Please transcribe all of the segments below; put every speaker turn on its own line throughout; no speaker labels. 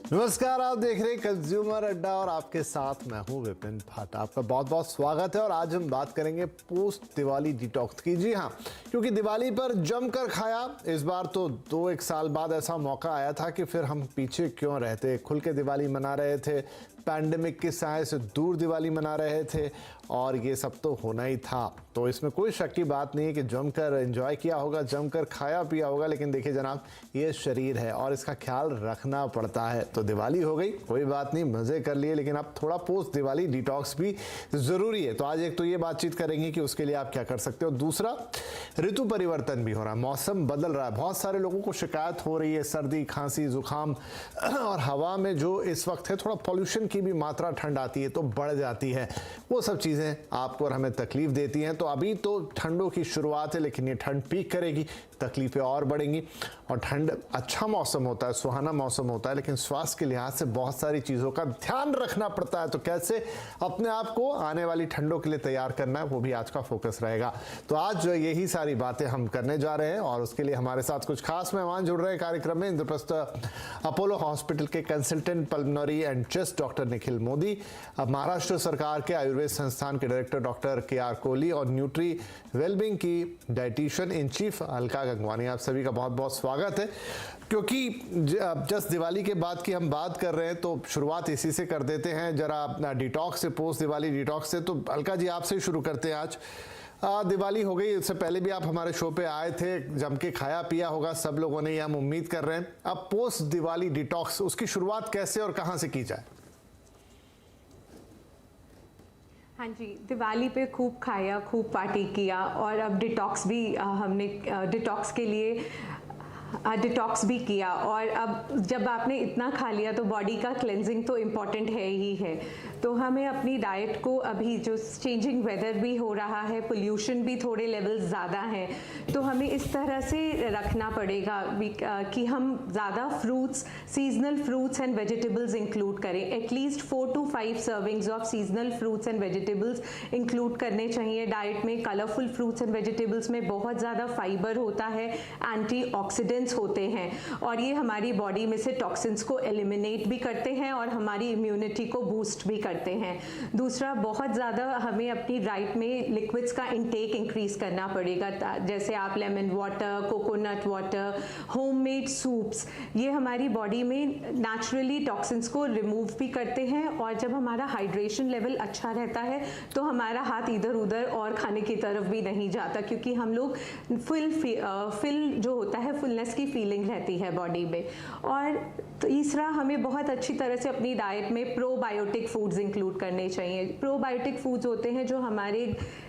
नमस्कार, आप देख रहे हैं कंज्यूमर अड्डा और आपके साथ मैं हूं विपिन भाटा। आपका बहुत बहुत स्वागत है। और आज हम बात करेंगे पोस्ट दिवाली डिटॉक्स की। जी हाँ, क्योंकि दिवाली पर जमकर खाया। इस बार तो 2-1 साल बाद ऐसा मौका आया था कि फिर हम पीछे क्यों रहते, खुल के दिवाली मना रहे थे, पैंडेमिक की साए से दूर दिवाली मना रहे थे और ये सब तो होना ही था। तो इसमें कोई शक की बात नहीं है कि जमकर एंजॉय किया होगा, जमकर खाया पिया होगा। लेकिन देखिए जनाब, ये शरीर है और इसका ख्याल रखना पड़ता है। तो दिवाली हो गई, कोई बात नहीं, मज़े कर लिए, लेकिन अब थोड़ा पोस्ट दिवाली डिटॉक्स भी ज़रूरी है। तो आज एक तो ये बातचीत करेंगे कि उसके लिए आप क्या कर सकते हो। दूसरा, ऋतु परिवर्तन भी हो रहा है, मौसम बदल रहा है। बहुत सारे लोगों को शिकायत हो रही है सर्दी, खांसी, जुकाम और हवा में जो इस वक्त है थोड़ा पॉल्यूशन की भी मात्रा, ठंड आती है तो बढ़ जाती है। वो सब चीज़ें आपको और हमें तकलीफ देती हैं। तो अभी तो ठंडों की शुरुआत है, लेकिन ये ठंड पीक करेगी, तकलीफें और बढ़ेंगी। और ठंड अच्छा मौसम होता है, सुहाना मौसम होता है, लेकिन स्वास्थ्य के लिहाज से बहुत सारी चीज़ों का ध्यान रखना पड़ता है। तो कैसे अपने आप को आने वाली ठंडों के लिए तैयार करना है, वो भी आज का फोकस रहेगा। तो आज यही सारी बातें हम करने जा रहे हैं और उसके लिए हमारे साथ कुछ खास मेहमान जुड़ रहे हैं कार्यक्रम में। इंद्रप्रस्थ अपोलो हॉस्पिटल के consultant pulmonary and chest doctor Nikhil Modi, Maharashtra सरकार के आयुर्वेद संस्थान के डायरेक्टर डॉक्टर के.आर. कोहली और न्यूट्री वेलबींग की dietitian in chief Alka Gangwani. आप सभी का बहुत बहुत स्वागत है। क्योंकि जस्ट दिवाली के बाद की हम बात कर रहे हैं तो शुरुआत इसी से कर देते हैं, जरा डिटॉक्स से, पोस्ट दिवाली डिटॉक्स से। तो अलका जी, आपसे ही शुरू करते हैं। आज दिवाली हो गई, इससे पहले भी आप हमारे शो पे आए थे, जम के खाया पिया होगा सब लोगों ने, ये हम उम्मीद कर रहे हैं। अब पोस्ट दिवाली डिटॉक्स, उसकी शुरुआत कैसे और कहाँ से की जाए?
हाँ जी, दिवाली पे खूब खाया, खूब पार्टी किया और अब डिटॉक्स भी हमने डिटॉक्स के लिए डिटॉक्स भी किया। और अब जब आपने इतना खा लिया तो बॉडी का क्लेंजिंग तो इम्पॉर्टेंट है ही है। तो हमें अपनी डाइट को, अभी जो चेंजिंग वेदर भी हो रहा है, पोल्यूशन भी थोड़े लेवल ज़्यादा हैं, तो हमें इस तरह से रखना पड़ेगा कि हम ज़्यादा fruits, seasonal fruits and vegetables include करें। At least 4 to 5 servings of seasonal fruits and vegetables include करने चाहिए डाइट में। कलरफुल फ्रूट्स एंड वेजिटेबल्स में बहुत ज़्यादा फाइबर होता है, एंटीऑक्सीडेंट्स होते हैं और ये हमारी बॉडी में से टॉक्सिन्स को एलिमिनेट भी करते हैं और हमारी इम्यूनिटी को बूस्ट भी करते हैं। दूसरा, बहुत ज़्यादा हमें अपनी डाइट में लिक्विड्स का इंटेक इंक्रीज करना पड़ेगा, जैसे आप lemon water, coconut water, homemade soups, ये हमारी बॉडी में नेचुरली टॉक्सिन्स को रिमूव भी करते हैं। और जब हमारा हाइड्रेशन लेवल अच्छा रहता है तो हमारा हाथ इधर उधर और खाने की तरफ भी नहीं जाता, क्योंकि हम लोग फिल जो होता है, फुलनेस की फीलिंग रहती है बॉडी में। और तीसरा, हमें बहुत अच्छी तरह से अपनी डाइट में प्रोबायोटिक फूड्स इंक्लूड करने चाहिए। प्रोबायोटिक फूड्स होते हैं जो हमारे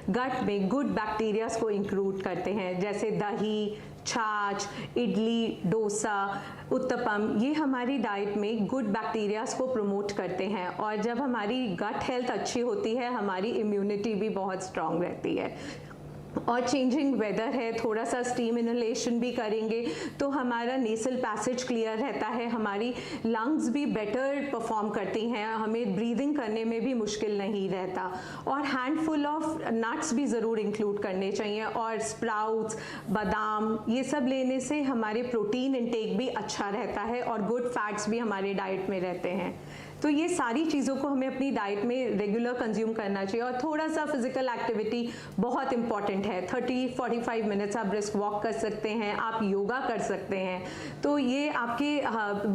गट में गुड बैक्टीरियाज को इंक्लूड करते हैं, जैसे दही, छाछ, इडली, डोसा, उत्तपम, ये हमारी डाइट में गुड बैक्टीरियाज को प्रमोट करते हैं। और जब हमारी गट हेल्थ अच्छी होती है, हमारी इम्यूनिटी भी बहुत स्ट्रांग रहती है। और चेंजिंग वेदर है, थोड़ा सा स्टीम इनहेलेशन भी करेंगे तो हमारा नेसल पैसेज क्लियर रहता है, हमारी लंग्स भी बेटर परफॉर्म करती हैं, हमें ब्रीदिंग करने में भी मुश्किल नहीं रहता। और हैंडफुल ऑफ नट्स भी ज़रूर इंक्लूड करने चाहिए और स्प्राउट्स, बादाम, ये सब लेने से हमारे प्रोटीन इंटेक भी अच्छा रहता है और गुड फैट्स भी हमारे डाइट में रहते हैं। तो ये सारी चीज़ों को हमें अपनी डाइट में रेगुलर कंज्यूम करना चाहिए। और थोड़ा सा फिजिकल एक्टिविटी बहुत इंपॉर्टेंट है। 30-45 मिनट्स आप ब्रिस्क वॉक कर सकते हैं, आप योगा कर सकते हैं, तो ये आपके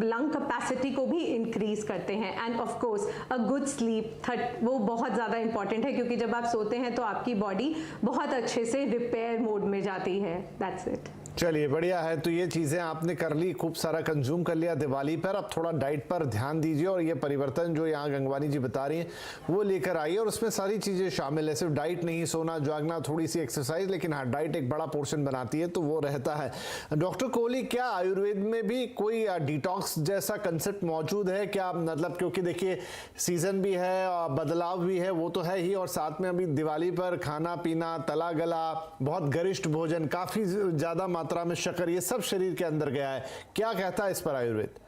लंग कैपेसिटी को भी इंक्रीज करते हैं। End of course a good sleep, वो बहुत ज़्यादा इंपॉर्टेंट है, क्योंकि जब आप सोते हैं तो आपकी बॉडी बहुत अच्छे से रिपेयर मोड में जाती है। That's it.
चलिए, बढ़िया है। तो ये चीज़ें आपने कर ली, खूब सारा कंज्यूम कर लिया दिवाली पर। अब थोड़ा डाइट पर ध्यान दीजिए और ये परिवर्तन जो यहाँ गंगवानी जी बता रही हैं वो लेकर आइए। और उसमें सारी चीज़ें शामिल है, सिर्फ डाइट नहीं, सोना, जागना, थोड़ी सी एक्सरसाइज, लेकिन हाँ, डाइट एक बड़ा पोर्शन बनाती है, तो वो रहता है। डॉक्टर कोहली, क्या आयुर्वेद में भी कोई डिटॉक्स जैसा कंसेप्ट मौजूद है क्या? मतलब क्योंकि देखिए सीजन भी है, बदलाव भी है, वो तो है ही, और साथ में अभी दिवाली पर खाना पीना, तला गला, बहुत गरिष्ठ भोजन, काफ़ी ज़्यादा मात्रा में शक्कर, ये सब शरीर के अंदर गया है। क्या कहता है इस पर आयुर्वेद?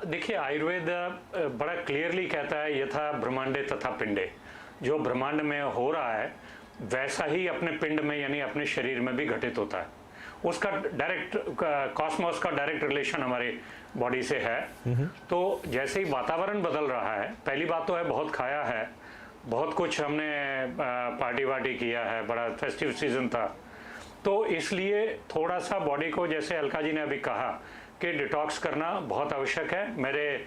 देखिए, आयुर्वेद बड़ा क्लियरली कहता है, यथा ब्रह्मांडे तथा पिंडे। जो ब्रह्मांड में हो रहा है वैसा ही अपने पिंड में यानी अपने शरीर में भी घटित होता है। उसका डायरेक्ट कॉस्मोस का डायरेक्ट रिलेशन हमारे बॉडी से है। तो जैसे ही वातावरण बदल रहा है, पहली बात तो है बहुत खाया है, बहुत कुछ हमने पार्टी वार्टी किया है, बड़ा फेस्टिव सीजन था, तो इसलिए थोड़ा सा बॉडी को, जैसे अलका जी ने अभी कहा कि डिटॉक्स करना बहुत आवश्यक है। मेरे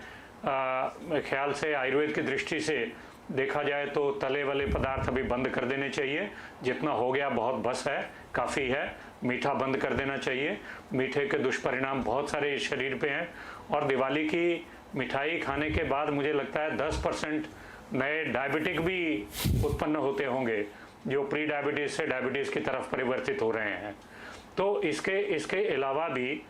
ख्याल से आयुर्वेद की दृष्टि से देखा जाए तो तले वाले पदार्थ अभी बंद कर देने चाहिए, जितना हो गया बहुत बस है, काफ़ी है। मीठा बंद कर देना चाहिए, मीठे के दुष्परिणाम बहुत सारे शरीर पे हैं। और दिवाली की मिठाई खाने के बाद मुझे लगता है 10% नए डायबिटिक भी उत्पन्न होते होंगे, जो प्री डायबिटीज़ से डायबिटीज़ की तरफ परिवर्तित हो रहे हैं। तो इसके अलावा भी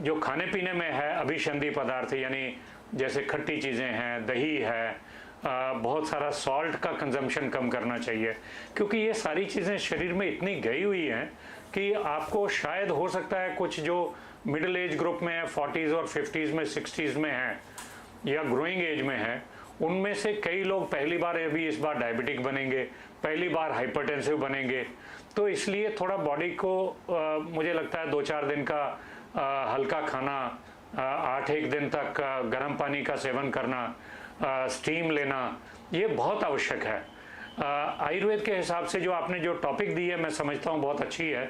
जो खाने पीने में है अभिसंधी पदार्थ, यानी जैसे खट्टी चीज़ें हैं, दही है, बहुत सारा सॉल्ट का कंजम्पशन कम करना चाहिए, क्योंकि ये सारी चीज़ें शरीर में इतनी गई हुई हैं कि आपको शायद हो सकता है कुछ जो मिडिल एज ग्रुप में है, 40s और 50s में, 60s में हैं या ग्रोइंग एज में हैं, उनमें से कई लोग पहली बार अभी इस बार डायबिटिक बनेंगे, पहली बार हाइपरटेंसिव बनेंगे। तो इसलिए थोड़ा बॉडी को मुझे लगता है 2-4 दिन का हल्का खाना, 8-1 दिन तक गर्म पानी का सेवन करना, स्टीम लेना, ये बहुत आवश्यक है। आयुर्वेद के हिसाब से जो आपने जो टॉपिक दी है, मैं समझता हूँ बहुत अच्छी है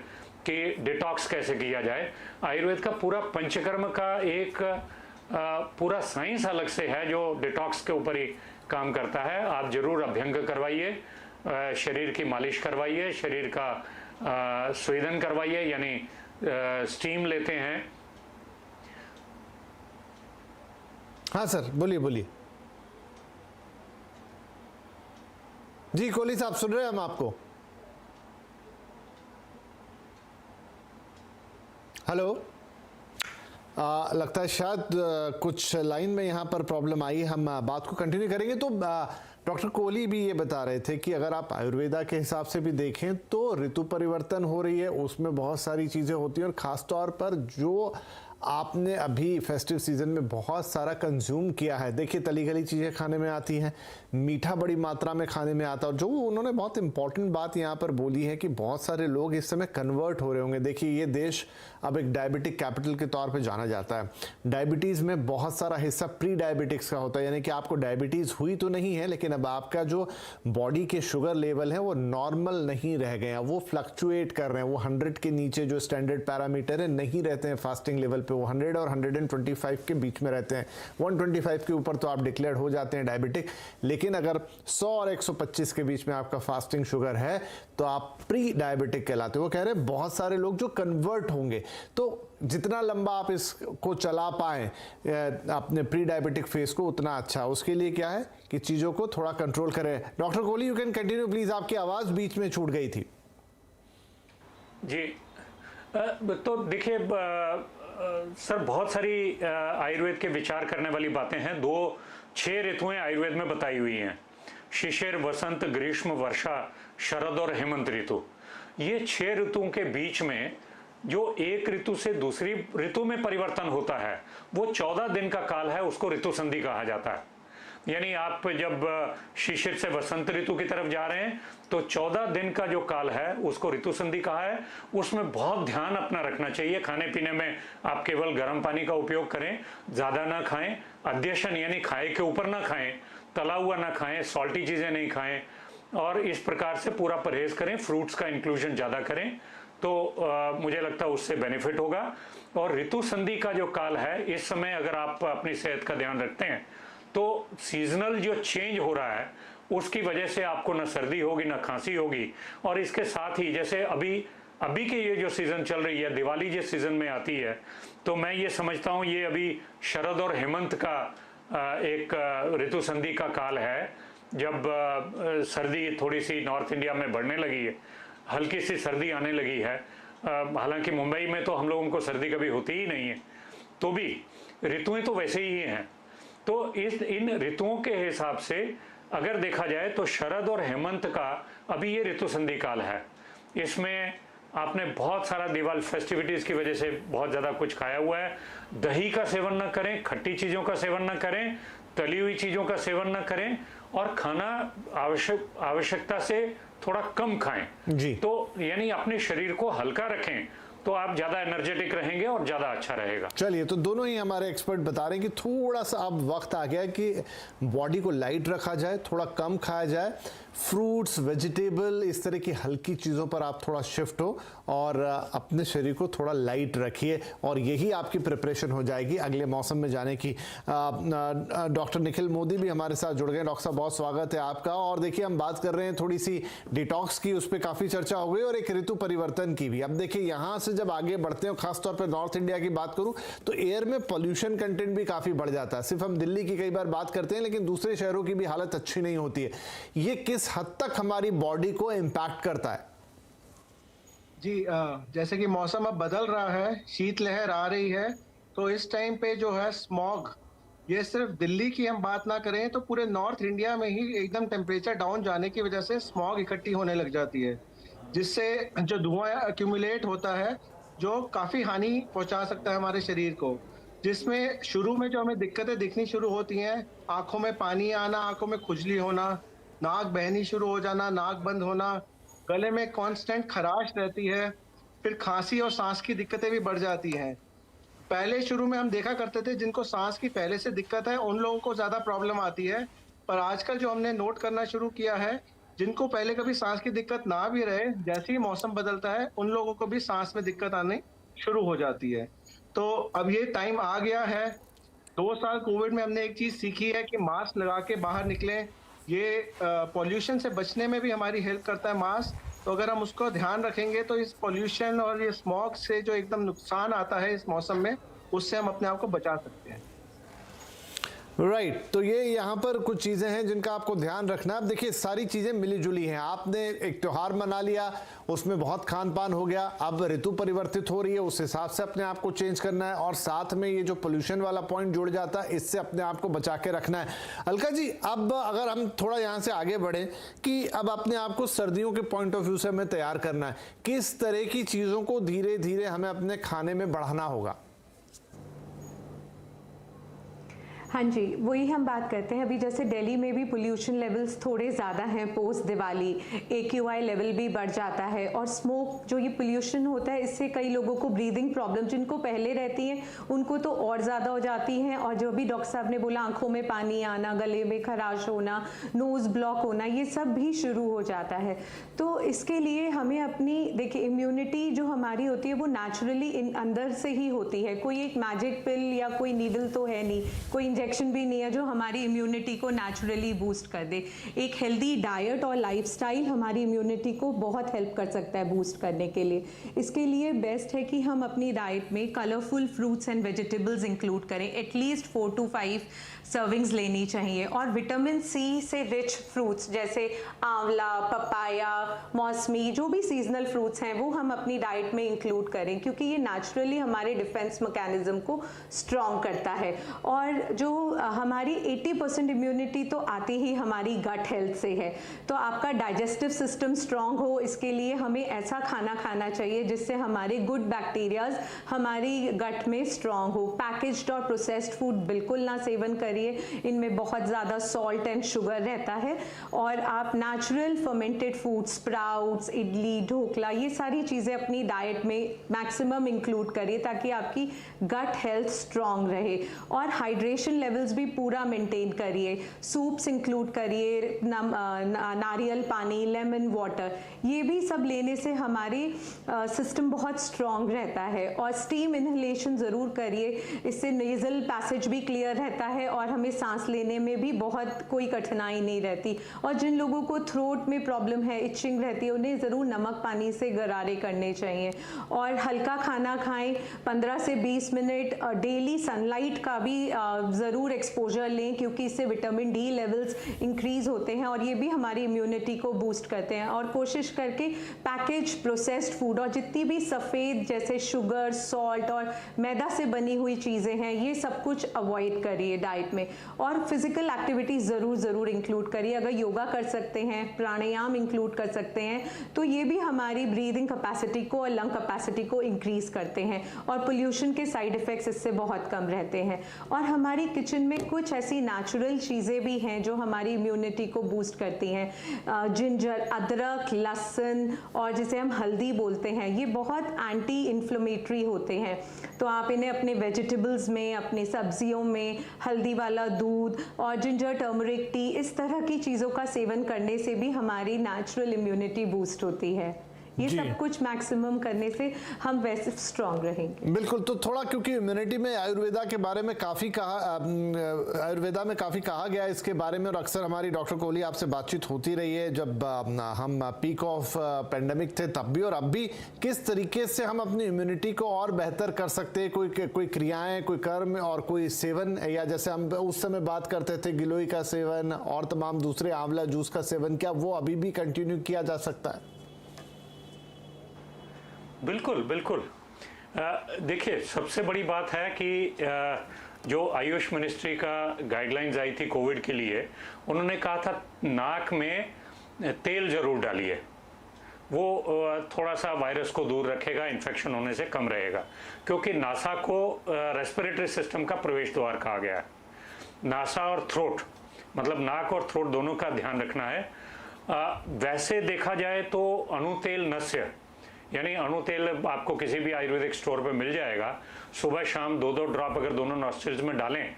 कि डिटॉक्स कैसे किया जाए। आयुर्वेद का पूरा पंचकर्म का एक पूरा साइंस अलग से है जो डिटॉक्स के ऊपर ही काम करता है। आप जरूर अभ्यंग करवाइए, शरीर की मालिश करवाइए, शरीर का स्वेदन करवाइए, यानी स्टीम लेते हैं।
हाँ सर, बोलिए बोलिए। जी कोहली साहब, सुन रहे हैं हम आपको। हेलो, लगता है शायद कुछ लाइन में यहाँ पर प्रॉब्लम आई। हम बात को कंटिन्यू करेंगे। तो डॉक्टर कोहली भी ये बता रहे थे कि अगर आप आयुर्वेदा के हिसाब से भी देखें तो ऋतु परिवर्तन हो रही है, उसमें बहुत सारी चीज़ें होती हैं, और ख़ास तौर पर जो आपने अभी फेस्टिव सीजन में बहुत सारा कंज्यूम किया है, देखिए तली गली चीज़ें खाने में आती हैं, मीठा बड़ी मात्रा में खाने में आता है। और जो उन्होंने बहुत इंपॉर्टेंट बात यहाँ पर बोली है कि बहुत सारे लोग इस समय कन्वर्ट हो रहे होंगे। देखिए ये देश अब एक डायबिटिक कैपिटल के तौर पे जाना जाता है। डायबिटीज़ में बहुत सारा हिस्सा प्री डायबिटिक्स का होता है, यानी कि आपको डायबिटीज़ हुई तो नहीं है, लेकिन अब आपका जो बॉडी के शुगर लेवल है वो नॉर्मल नहीं रह गए हैं, वो फ्लक्चुएट कर रहे हैं, वो 100 के नीचे जो स्टैंडर्ड पैरामीटर है नहीं रहते हैं फास्टिंग लेवल पे, वो 100 और 125 के बीच में रहते हैं। 125 के ऊपर तो आप डिक्लेयर हो जाते हैं डायबिटिक, लेकिन अगर 100 और 125 के बीच में आपका फास्टिंग शुगर है तो आप प्री डायबिटिक कहलाते हो। वो कह रहे हैं बहुत सारे लोग जो कन्वर्ट होंगे, तो जितना लंबा आप इसको चला पाएं अपने प्री डायबिटिक फेस को, उतना अच्छा। उसके लिए क्या है कि चीज़ों को थोड़ा कंट्रोल करें। Doctor Kohli, you can continue please, आपकी आवाज़ बीच में छूट गई थी।
जी, तो देखिए सर, बहुत सारी आयुर्वेद के विचार करने वाली बातें हैं। 6 ऋतुएं आयुर्वेद में बताई हुई हैं, शिशिर, वसंत, ग्रीष्म, वर्षा, शरद और हेमंत ऋतु। ये 6 ऋतुओं के बीच में जो एक ऋतु से दूसरी ऋतु में परिवर्तन होता है वो 14 दिन का काल है, उसको ऋतु संधि कहा जाता है। यानी आप जब शिशिर से वसंत ऋतु की तरफ जा रहे हैं तो 14 दिन का जो काल है उसको ऋतु संधि कहा है। उसमें बहुत ध्यान अपना रखना चाहिए। खाने पीने में आप केवल गर्म पानी का उपयोग करें, ज़्यादा ना खाएं, अध्यशन यानी खाए के ऊपर ना खाएं, तला हुआ ना खाएं, सॉल्टी चीज़ें नहीं खाएं, और इस प्रकार से पूरा परहेज करें। फ्रूट्स का इंक्लूजन ज़्यादा करें तो मुझे लगता है उससे बेनिफिट होगा। और ऋतु संधि का जो काल है, इस समय अगर आप अपनी सेहत का ध्यान रखते हैं तो सीजनल जो चेंज हो रहा है उसकी वजह से आपको ना सर्दी होगी ना खांसी होगी। और इसके साथ ही जैसे अभी के ये जो सीज़न चल रही है, दिवाली जिस सीज़न में आती है, तो मैं ये समझता हूँ ये अभी शरद और हेमंत का एक ऋतु संधि का काल है, जब सर्दी थोड़ी सी नॉर्थ इंडिया में बढ़ने लगी है, हल्की सी सर्दी आने लगी है। हालांकि मुंबई में तो हम लोगों को सर्दी कभी होती ही नहीं है, तो भी ऋतुएं तो वैसे ही हैं। तो इन ऋतुओं के हिसाब से अगर देखा जाए तो शरद और हेमंत का अभी ये ऋतु संधि काल है। इसमें आपने बहुत सारा दिवाली फेस्टिविटीज़ की वजह से बहुत ज़्यादा कुछ खाया हुआ है। दही का सेवन न करें, खट्टी चीज़ों का सेवन न करें, तली हुई चीज़ों का सेवन न करें, और खाना आवश्यकता से थोड़ा कम खाएं।
जी।
तो यानी अपने शरीर को हल्का रखें तो आप ज़्यादा एनर्जेटिक रहेंगे और ज़्यादा अच्छा रहेगा।
चलिए, तो दोनों ही हमारे एक्सपर्ट बता रहे हैं कि थोड़ा सा अब वक्त आ गया है कि बॉडी को लाइट रखा जाए, थोड़ा कम खाया जाए, फ्रूट्स, वेजिटेबल, इस तरह की हल्की चीज़ों पर आप थोड़ा शिफ्ट हो और अपने शरीर को थोड़ा लाइट रखिए और यही आपकी प्रिपरेशन हो जाएगी अगले मौसम में जाने की। डॉक्टर निखिल मोदी भी हमारे साथ जुड़ गए। डॉक्टर साहब, बहुत स्वागत है आपका। और देखिए, हम बात कर रहे हैं थोड़ी सी डिटॉक्स की, उस पर काफ़ी चर्चा हो गई और एक ऋतु परिवर्तन की भी। अब देखिए, यहाँ से जब आगे बढ़ते हैं, खासतौर पर नॉर्थ इंडिया की बात करूँ तो एयर में पॉल्यूशन कंटेंट भी काफ़ी बढ़ जाता है। सिर्फ हम दिल्ली की कई बार बात करते हैं, लेकिन दूसरे शहरों की भी हालत अच्छी नहीं होती है। ये किस हद तक हमारी बॉडी को इम्पैक्ट करता है?
जी, जैसे कि मौसम अब बदल रहा है, शीतलहर आ रही है, तो इस टाइम पे जो है स्मॉग, ये सिर्फ दिल्ली की हम बात ना करें तो पूरे नॉर्थ इंडिया में ही एकदम टेम्परेचर डाउन जाने की वजह से स्मॉग इकट्ठी होने लग जाती है, जिससे जो धुआं एक्यूमुलेट होता है जो काफ़ी हानि पहुंचा सकता है हमारे शरीर को। जिसमें शुरू में जो हमें दिक्कतें दिखनी शुरू होती हैं, आंखों में पानी आना, आंखों में खुजली होना, नाक बहनी शुरू हो जाना, नाक बंद होना, गले में कांस्टेंट खराश रहती है, फिर खांसी और सांस की दिक्कतें भी बढ़ जाती हैं। पहले शुरू में हम देखा करते थे जिनको सांस की पहले से दिक्कत है उन लोगों को ज़्यादा प्रॉब्लम आती है, पर आजकल जो हमने नोट करना शुरू किया है, जिनको पहले कभी सांस की दिक्कत ना भी रहे, जैसे ही मौसम बदलता है उन लोगों को भी सांस में दिक्कत आने शुरू हो जाती है। तो अब ये टाइम आ गया है। 2 साल कोविड में हमने एक चीज़ सीखी है कि मास्क लगा के बाहर निकलें। ये पॉल्यूशन से बचने में भी हमारी हेल्प करता है मास्क। तो अगर हम उसको ध्यान रखेंगे तो इस पॉल्यूशन और ये स्मॉग से जो एकदम नुकसान आता है इस मौसम में, उससे हम अपने आप को बचा सकते हैं।
राइट, तो ये यहाँ पर कुछ चीज़ें हैं जिनका आपको ध्यान रखना है। अब देखिए, सारी चीज़ें मिली जुली हैं। आपने एक त्यौहार मना लिया, उसमें बहुत खान पान हो गया, अब ऋतु परिवर्तित हो रही है, उस हिसाब से अपने आप को चेंज करना है और साथ में ये जो पोल्यूशन वाला पॉइंट जुड़ जाता है, इससे अपने आप को बचा के रखना है। अलका जी, अब अगर हम थोड़ा यहाँ से आगे बढ़ें कि अब अपने आप को सर्दियों के पॉइंट ऑफ व्यू से हमें तैयार करना है, किस तरह की चीज़ों को धीरे धीरे हमें अपने खाने में बढ़ाना होगा?
हाँ जी, वही हम बात करते हैं। अभी जैसे दिल्ली में भी पोल्यूशन लेवल्स थोड़े ज़्यादा हैं पोस्ट दिवाली, AQI लेवल भी बढ़ जाता है और स्मोक जो ये पोल्यूशन होता है, इससे कई लोगों को ब्रीदिंग प्रॉब्लम जिनको पहले रहती हैं उनको तो और ज़्यादा हो जाती हैं। और जो भी डॉक्टर साहब ने बोला, आंखों में पानी आना, गले में खराश होना, नोज़ ब्लॉक होना, ये सब भी शुरू हो जाता है। तो इसके लिए हमें अपनी, देखिए, इम्यूनिटी जो हमारी होती है वो नेचुरली अंदर से ही होती है। कोई एक मैजिक पिल या कोई नीडल तो है नहीं, कोई इंजेक्शन भी नहीं है जो हमारी इम्यूनिटी को नेचुरली बूस्ट कर दे। एक हेल्दी डाइट और लाइफस्टाइल हमारी इम्यूनिटी को बहुत हेल्प कर सकता है बूस्ट करने के लिए। इसके लिए बेस्ट है कि हम अपनी डाइट में colourful fruits and vegetables include करें। एटलीस्ट 4 to 5 सर्विंग्स लेनी चाहिए। और विटामिन सी से रिच फ्रूट्स जैसे आंवला, पपाया, मौसमी, जो भी सीजनल फ्रूट्स हैं वो हम अपनी डाइट में इंक्लूड करें, क्योंकि ये नेचुरली हमारे डिफेंस मैकेनिज्म को स्ट्रॉन्ग करता है। और जो हमारी 80% इम्यूनिटी तो आती ही हमारी गट हेल्थ से है। तो आपका डाइजेस्टिव सिस्टम स्ट्रॉन्ग हो, इसके लिए हमें ऐसा खाना खाना चाहिए जिससे हमारे गुड बैक्टीरियाज हमारी गट में स्ट्रॉन्ग हो। पैकेज्ड और प्रोसेस्ड फूड बिल्कुल ना सेवन करिए, इनमें बहुत ज़्यादा सॉल्ट एंड शुगर रहता है। और आप natural fermented food, sprouts, idli, dhokla, ये सारी चीज़ें अपनी डाइट में मैक्सिमम इंक्लूड करिए ताकि आपकी गट हेल्थ स्ट्रॉन्ग रहे। और हाइड्रेशन लेवल्स भी पूरा मेंटेन करिए। सूप्स इंक्लूड करिए, नारियल पानी, लेमन वाटर, ये भी सब लेने से हमारी सिस्टम बहुत स्ट्रॉन्ग रहता है। और स्टीम इनहेलेशन ज़रूर करिए, इससे नेज़ल पैसेज भी क्लियर रहता है और हमें सांस लेने में भी बहुत कोई कठिनाई नहीं रहती। और जिन लोगों को थ्रोट में प्रॉब्लम है, इचिंग रहती है, उन्हें ज़रूर नमक पानी से गरारे करने चाहिए। और हल्का खाना खाएं, 15 से 20 मिनट डेली सनलाइट का भी ज़रूर एक्सपोजर लें, क्योंकि इससे विटामिन डी लेवल्स इंक्रीज़ होते हैं और ये भी हमारी इम्यूनिटी को बूस्ट करते हैं। और कोशिश करके पैकेज प्रोसेस्ड फूड और जितनी भी सफ़ेद जैसे शुगर, सॉल्ट और मैदा से बनी हुई चीज़ें हैं, ये सब कुछ अवॉइड करिए डाइट में। और फिजिकल एक्टिविटी ज़रूर इंक्लूड करिए। अगर योगा कर सकते हैं, प्राणायाम इंक्लूड कर सकते हैं, तो ये भी हमारी ब्रीदिंग कैपेसिटी को और लंग कैपेसिटी को इंक्रीज़ करते हैं और पोल्यूशन के साइड इफ़ेक्ट्स इससे बहुत कम रहते हैं। और हमारी किचन में कुछ ऐसी नेचुरल चीज़ें भी हैं जो हमारी इम्यूनिटी को बूस्ट करती हैं। जिंजर, अदरक, लहसुन और जिसे हम हल्दी बोलते हैं, ये बहुत एंटी इन्फ्लेमेटरी होते हैं। तो आप इन्हें अपने वेजिटेबल्स में, अपनी सब्जियों में हल्दी वाला दूध और जिंजर टर्मरिक टी, इस तरह की चीज़ों का सेवन करने से भी हमारी नेचुरल इम्यूनिटी बूस्ट होती है। ये
जी।
सब कुछ मैक्सिमम करने से हम वैसे स्ट्रांग रहेंगे।
बिल्कुल। तो थोड़ा क्योंकि इम्यूनिटी में आयुर्वेदा के बारे में काफ़ी आयुर्वेदा में काफ़ी कहा गया है इसके बारे में, और अक्सर हमारी डॉक्टर कोहली आपसे बातचीत होती रही है जब हम पीक ऑफ पेंडेमिक थे तब भी और अब भी। किस तरीके से हम अपनी इम्यूनिटी को और बेहतर कर सकते हैं? कोई क्रियाएं, कोई कर्म और कोई सेवन, या जैसे हम उस समय बात करते थे गिलोय का सेवन और तमाम दूसरे आंवला जूस का सेवन, क्या वो अभी भी कंटिन्यू किया जा सकता है?
बिल्कुल बिल्कुल। देखिए, सबसे बड़ी बात है कि जो आयुष मिनिस्ट्री का गाइडलाइंस आई थी कोविड के लिए, उन्होंने कहा था नाक में तेल जरूर डालिए, वो थोड़ा सा वायरस को दूर रखेगा, इन्फेक्शन होने से कम रहेगा, क्योंकि नासा को रेस्पिरेटरी सिस्टम का प्रवेश द्वार कहा गया है। नासा और थ्रोट, मतलब नाक और थ्रोट दोनों का ध्यान रखना है। वैसे देखा जाए तो अणुतेल नस्य, यानी अणुतेल आपको किसी भी आयुर्वेदिक स्टोर पे मिल जाएगा। सुबह शाम 2-2 ड्रॉप अगर दोनों नॉस्ट्रिल्स में डालें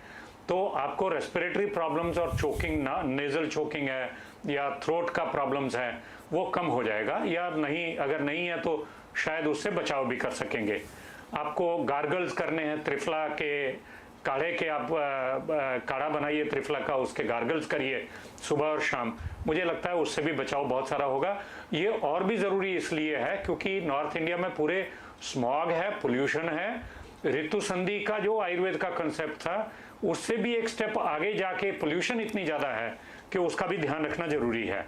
तो आपको रेस्पिरेटरी प्रॉब्लम्स और चोकिंग, नेजल चोकिंग है या थ्रोट का प्रॉब्लम्स है, वो कम हो जाएगा, या नहीं अगर नहीं है तो शायद उससे बचाव भी कर सकेंगे। आपको गार्गल्स करने हैं, त्रिफला के काढ़े के आप काढ़ा बनाइए त्रिफला का, उसके गार्गल्स करिए सुबह और शाम। मुझे लगता है उससे भी बचाव बहुत सारा होगा। ये और भी ज़रूरी इसलिए है क्योंकि नॉर्थ इंडिया में पूरे स्मॉग है, पोल्यूशन है। ऋतु संधि का जो आयुर्वेद का कंसेप्ट था, उससे भी एक स्टेप आगे जाके पोल्यूशन इतनी ज़्यादा है कि उसका भी ध्यान रखना ज़रूरी है।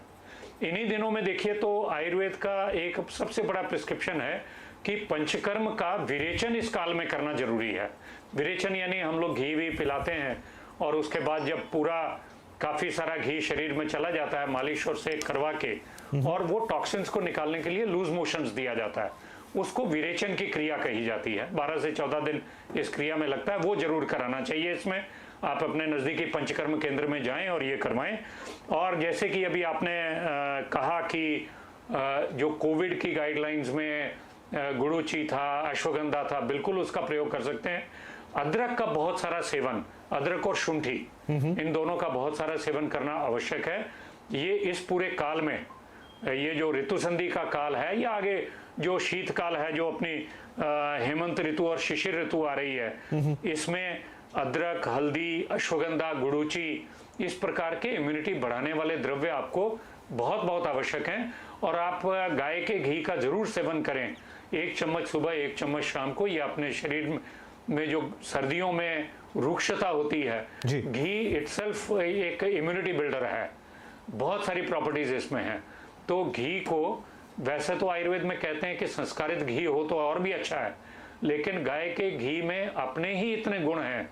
इन्हीं दिनों में देखिए तो आयुर्वेद का एक सबसे बड़ा प्रिस्क्रिप्शन है कि पंचकर्म का विरेचन इस काल में करना जरूरी है। विरेचन यानी हम लोग घी भी पिलाते हैं और उसके बाद जब पूरा काफ़ी सारा घी शरीर में चला जाता है मालिश और सेक करवा के, और वो टॉक्सिन्स को निकालने के लिए लूज मोशंस दिया जाता है, उसको विरेचन की क्रिया कही जाती है। 12 से 14 दिन इस क्रिया में लगता है, वो जरूर कराना चाहिए। इसमें आप अपने नज़दीकी पंचकर्म केंद्र में जाएं और ये करवाएं। और जैसे कि अभी आपने कहा कि जो कोविड की गाइडलाइंस में गुड़ूची था, अश्वगंधा था, बिल्कुल उसका प्रयोग कर सकते हैं। अदरक का बहुत सारा सेवन, अदरक और शुंठी, इन दोनों का बहुत सारा सेवन करना आवश्यक है। ये इस पूरे काल में, ये जो ऋतु संधि का काल है या आगे जो शीतकाल है, जो अपनी हेमंत ऋतु और शिशिर ऋतु आ रही है, इसमें अदरक, हल्दी, अश्वगंधा, गुड़ूची, इस प्रकार के इम्यूनिटी बढ़ाने वाले द्रव्य आपको बहुत बहुत आवश्यक हैं। और आप गाय के घी का जरूर सेवन करें, 1 चम्मच सुबह 1 चम्मच शाम को। ये अपने शरीर में जो सर्दियों में रुक्षता होती है, घी इटसेल्फ एक इम्यूनिटी बिल्डर है, बहुत सारी प्रॉपर्टीज इसमें हैं। तो घी को वैसे तो आयुर्वेद में कहते हैं कि संस्कारित घी हो तो और भी अच्छा है, लेकिन गाय के घी में अपने ही इतने गुण हैं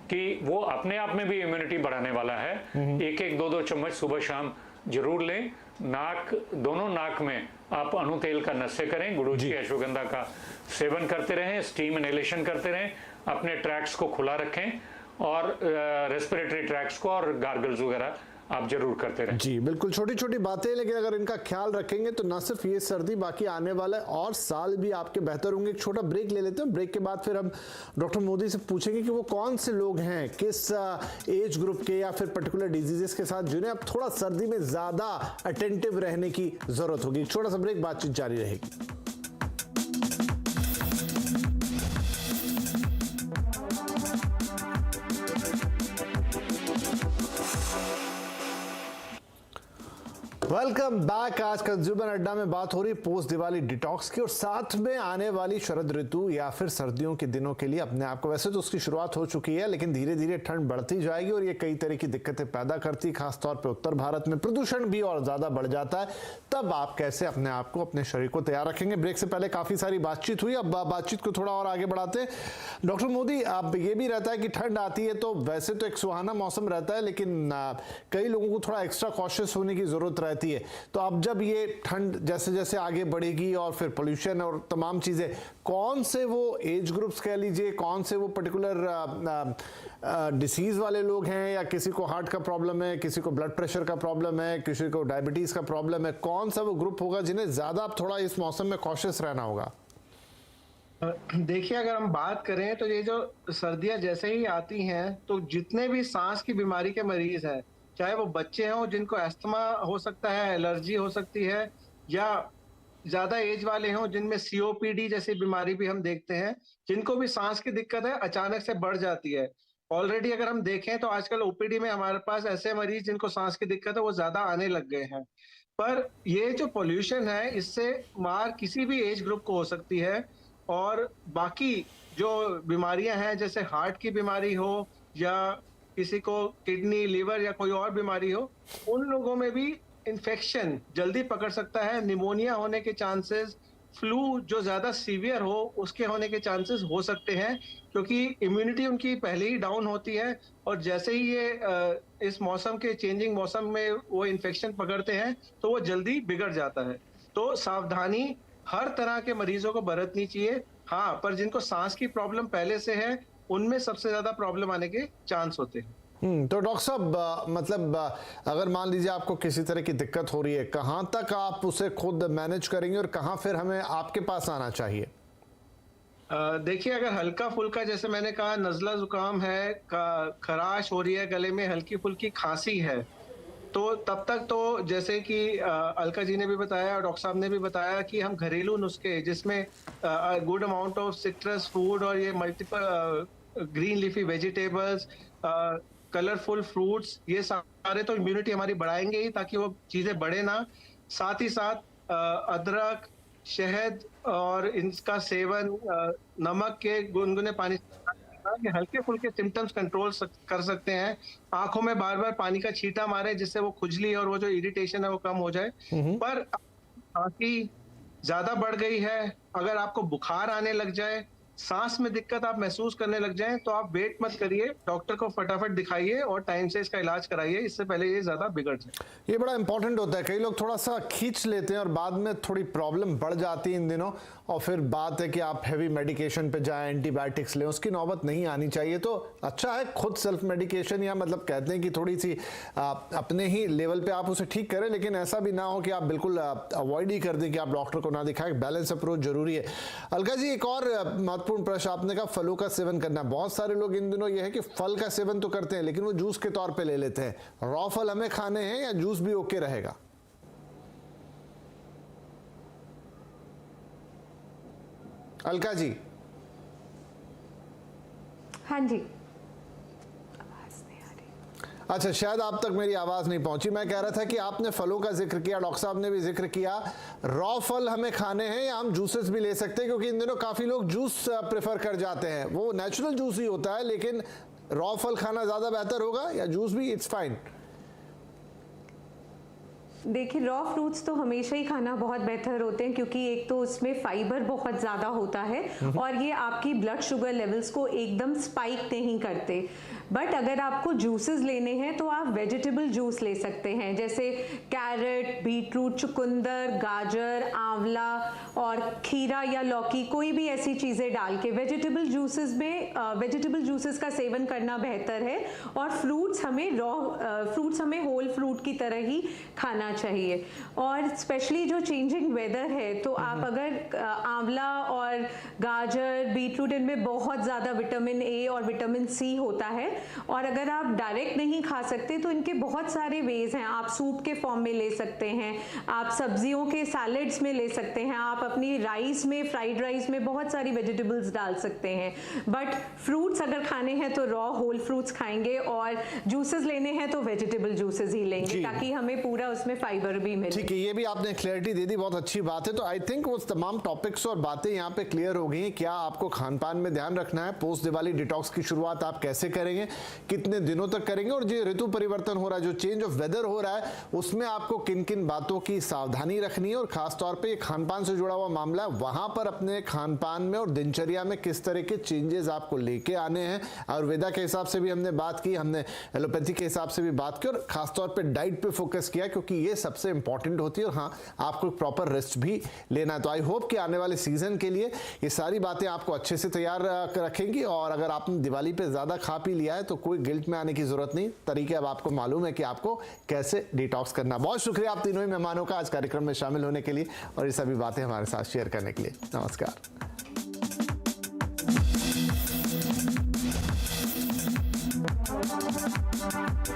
कि वो अपने आप में भी इम्यूनिटी बढ़ाने वाला है। 1-1, 2-2 चम्मच सुबह शाम जरूर लें। नाक, दोनों नाक में आप अणुतेल का नस्य करें, गुड़ूची, अश्वगंधा का सेवन करते रहें, स्टीम इनहेलेशन करते रहें, अपने ट्रैक्स को खुला रखें और रेस्पिरेटरी ट्रैक्स को और गार्गल्स वगैरह आप जरूर करते रहें।
जी बिल्कुल, छोटी छोटी बातें, लेकिन अगर इनका ख्याल रखेंगे तो न सिर्फ ये सर्दी, बाकी आने वाला और साल भी आपके बेहतर होंगे। एक छोटा ब्रेक ले लेते हैं, ब्रेक के बाद फिर हम डॉक्टर मोदी से पूछेंगे कि वो कौन से लोग हैं, किस एज ग्रुप के या फिर पर्टिकुलर डिजीजेस के साथ, जिन्हें अब थोड़ा सर्दी में ज्यादा अटेंटिव रहने की जरूरत होगी। छोटा सा ब्रेक, बातचीत जारी रहेगी। Welcome back. आज कंज्यूमर अड्डा में बात हो रही पोस्ट दिवाली डिटॉक्स की, और साथ में आने वाली शरद ऋतु या फिर सर्दियों के दिनों के लिए अपने आप को, वैसे तो उसकी शुरुआत हो चुकी है लेकिन धीरे धीरे ठंड बढ़ती जाएगी और ये कई तरह की दिक्कतें पैदा करती है, खासतौर पे उत्तर भारत में प्रदूषण भी और ज्यादा बढ़ जाता है। तब आप कैसे अपने आप को, अपने शरीर को तैयार रखेंगे? ब्रेक से पहले काफी सारी बातचीत हुई, अब बातचीत को थोड़ा और आगे बढ़ाते हैं। डॉक्टर मोदी, अब ये भी रहता है कि ठंड आती है तो वैसे तो एक सुहाना मौसम रहता है, लेकिन कई लोगों को थोड़ा एक्स्ट्रा कॉशियस होने की जरूरत रहती है। रहती है। तो अब जब ये ठंड जैसे जैसे आगे बढ़ेगी और फिर पोल्यूशन और तमाम चीज़ें, कौन से वो एज ग्रुप्स कह लीजिए, कौन से वो पर्टिकुलर डिसीज़ वाले लोग हैं, या किसी को हार्ट का प्रॉब्लम है, किसी को ब्लड प्रेशर का प्रॉब्लम है, किसी को डायबिटीज़ का प्रॉब्लम है, कौन सा वो ग्रुप होगा जिन्हें ज़्यादा थोड़ा इस मौसम में कॉशियस रहना होगा?
देखिए, अगर हम बात करें तो ये जो सर्दियां जैसे ही आती हैं तो जितने भी सांस की बीमारी के मरीज हैं, चाहे वो बच्चे हों जिनको अस्थमा हो सकता है, एलर्जी हो सकती है, या ज्यादा एज वाले हों जिनमें सीओपीडी जैसी बीमारी भी हम देखते हैं, जिनको भी सांस की दिक्कत है अचानक से बढ़ जाती है। ऑलरेडी अगर हम देखें तो आजकल ओपीडी में हमारे पास ऐसे मरीज जिनको सांस की दिक्कत है वो ज्यादा आने लग गए हैं। पर ये जो पोल्यूशन है इससे मार किसी भी एज ग्रुप को हो सकती है, और बाकी जो बीमारियां हैं जैसे हार्ट की बीमारी हो या किसी को किडनी, लिवर या कोई और बीमारी हो, उन लोगों में भी इन्फेक्शन जल्दी पकड़ सकता है। निमोनिया होने के चांसेस, फ्लू जो ज्यादा सीवियर हो उसके होने के चांसेस हो सकते हैं, क्योंकि इम्यूनिटी उनकी पहले ही डाउन होती है, और जैसे ही ये इस मौसम के चेंजिंग मौसम में वो इन्फेक्शन पकड़ते हैं तो वो जल्दी बिगड़ जाता है। तो सावधानी हर तरह के मरीजों को बरतनी चाहिए। हाँ, पर जिनको सांस की प्रॉब्लम पहले से है उनमें सबसे ज्यादा प्रॉब्लम आने के चांस होते हैं।
तो डॉक्टर साहब, मतलब अगर मान लीजिए आपको किसी तरह की दिक्कत हो रही है, कहाँ तक आप उसे खुद मैनेज करेंगे और कहाँ फिर हमें आपके पास आना चाहिए?
देखिए, अगर हल्का फुल्का जैसे मैंने कहा नजला जुकाम है, खराश हो रही है, गले में हल्की फुल्की खांसी है, तो तब तक तो जैसे कि अलका जी ने भी बताया और डॉक्टर साहब ने भी बताया कि हम घरेलू नुस्खे जिसमें good amount of citrus food और ये multiple green leafy vegetables, colourful fruits, ये सारे तो इम्यूनिटी हमारी बढ़ाएंगे ही ताकि वो चीजें बढ़े ना। साथ ही साथ अदरक, शहद और इनका सेवन नमक के गुनगुने पानी कि हल्के फुल्के सिम्टम्स कंट्रोल कर सकते हैं। आंखों में बार बार पानी का छींटा मारे जिससे वो खुजली और वो जो इरिटेशन है वो कम हो जाए। पर खांसी ज्यादा बढ़ गई है, अगर आपको बुखार आने लग जाए, सांस में दिक्कत आप महसूस करने लग जाएं, तो आप वेट मत करिए, डॉक्टर को फटाफट दिखाइए और टाइम से इसका इलाज कराइए, इससे पहले ये ज्यादा बिगड़ जाए।
ये बड़ा इंपॉर्टेंट होता है। कई लोग थोड़ा सा खींच लेते हैं और बाद में थोड़ी प्रॉब्लम बढ़ जाती है इन दिनों, और फिर बात है कि आप हैवी मेडिकेशन पे जाएं, एंटीबायोटिक्स लें, उसकी नौबत नहीं आनी चाहिए। तो अच्छा है खुद सेल्फ मेडिकेशन, या मतलब कहते हैं कि थोड़ी सी अपने ही लेवल पे आप उसे ठीक करें, लेकिन ऐसा भी ना हो कि आप बिल्कुल अवॉइड ही कर दें कि आप डॉक्टर को ना दिखाएं। बैलेंस अप्रोच जरूरी है। अलका जी, एक और महत्वपूर्ण प्रश्न आपने कहा, फलों का सेवन करना। बहुत सारे लोग इन दिनों ये है कि फल का सेवन तो करते हैं लेकिन वो जूस के तौर पे ले लेते हैं। रॉ फल हमें खाने हैं या जूस भी ओके रहेगा? अलका जी।
हाँ जी।
अच्छा, शायद आप तक मेरी आवाज नहीं पहुंची। मैं कह रहा था कि आपने फलों का जिक्र किया, डॉक्टर साहब ने भी जिक्र किया, रॉ फल हमें खाने हैं या हम जूसेस भी ले सकते हैं? क्योंकि इन दिनों काफी लोग जूस प्रेफर कर जाते हैं, वो नेचुरल जूस ही होता है, लेकिन रॉ फल खाना ज्यादा बेहतर होगा या जूस भी इट्स फाइन?
देखिए, रॉ फ्रूट्स तो हमेशा ही खाना बहुत बेहतर होते हैं, क्योंकि एक तो उसमें फाइबर बहुत ज़्यादा होता है और ये आपकी ब्लड शुगर लेवल्स को एकदम स्पाइक नहीं करते। बट अगर आपको जूसेस लेने हैं तो आप वेजिटेबल जूस ले सकते हैं, जैसे कैरेट, बीटरूट, चुकंदर, गाजर, आंवला और खीरा या लौकी, कोई भी ऐसी चीज़ें डाल के वेजिटेबल जूसेस का सेवन करना बेहतर है। और फ्रूट्स हमें होल फ्रूट की तरह ही खाना चाहिए। और स्पेशली जो चेंजिंग वेदर है, तो आप अगर आंवला और गाजर, बीटरूट, इनमें बहुत ज़्यादा विटामिन ए और विटामिन सी होता है, और अगर आप डायरेक्ट नहीं खा सकते तो इनके बहुत सारे वेज हैं। आप सूप के फॉर्म में ले सकते हैं, आप सब्जियों के सैलेड्स में ले सकते हैं, आप अपनी राइस में, फ्राइड राइस में बहुत सारी वेजिटेबल्स डाल सकते हैं। बट फ्रूट्स अगर खाने हैं तो रॉ होल फ्रूट्स खाएंगे, और जूसेस लेने हैं तो वेजिटेबल जूसेस ही लेंगे, ताकि हमें पूरा उसमें फाइबर भी मिले।
ठीक है, ये भी आपने क्लैरिटी दे दी, बहुत अच्छी बात है। तो आई थिंक वो तमाम टॉपिक्स और बातें यहाँ पे क्लियर हो गई हैं। क्या आपको खान पान में ध्यान रखना है, पोस्ट दिवाली डिटॉक्स की शुरुआत आप कैसे करेंगे, कितने दिनों तक करेंगे, और जो ऋतु परिवर्तन हो रहा है, जो चेंज ऑफ वेदर हो रहा है, उसमें आपको किन किन बातों की सावधानी रखनी है, और खासतौर पर खान पान से जुड़ा हुआ मामला है, वहां पर अपने खान पान में और दिनचर्या में किस तरह के चेंजेस आपको लेके आने हैं। आयुर्वेदा के हिसाब से भी हमने बात की, हमने एलोपैथी के हिसाब से भी बात की, और खासतौर पर डाइट पे फोकस किया, क्योंकि ये लिए सबसे इंपॉर्टेंट होती है। और हाँ, आपको प्रॉपर रेस्ट भी लेना है। तो आई होप कि आने वाले सीजन के लिए ये सारी बातें आपको अच्छे से तैयार रखेंगी। और अगर आपने दिवाली पे ज़्यादा खा पी लिया है तो कोई गिल्ट में आने की ज़रूरत नहीं, तरीके अब आपको मालूम है कि आपको कैसे डिटॉक्स करना। बहुत शुक्रिया आप तीनों ही मेहमानों का आज कार्यक्रम में शामिल होने के लिए और ये सभी बातें हमारे साथ शेयर करने के लिए। नमस्कार।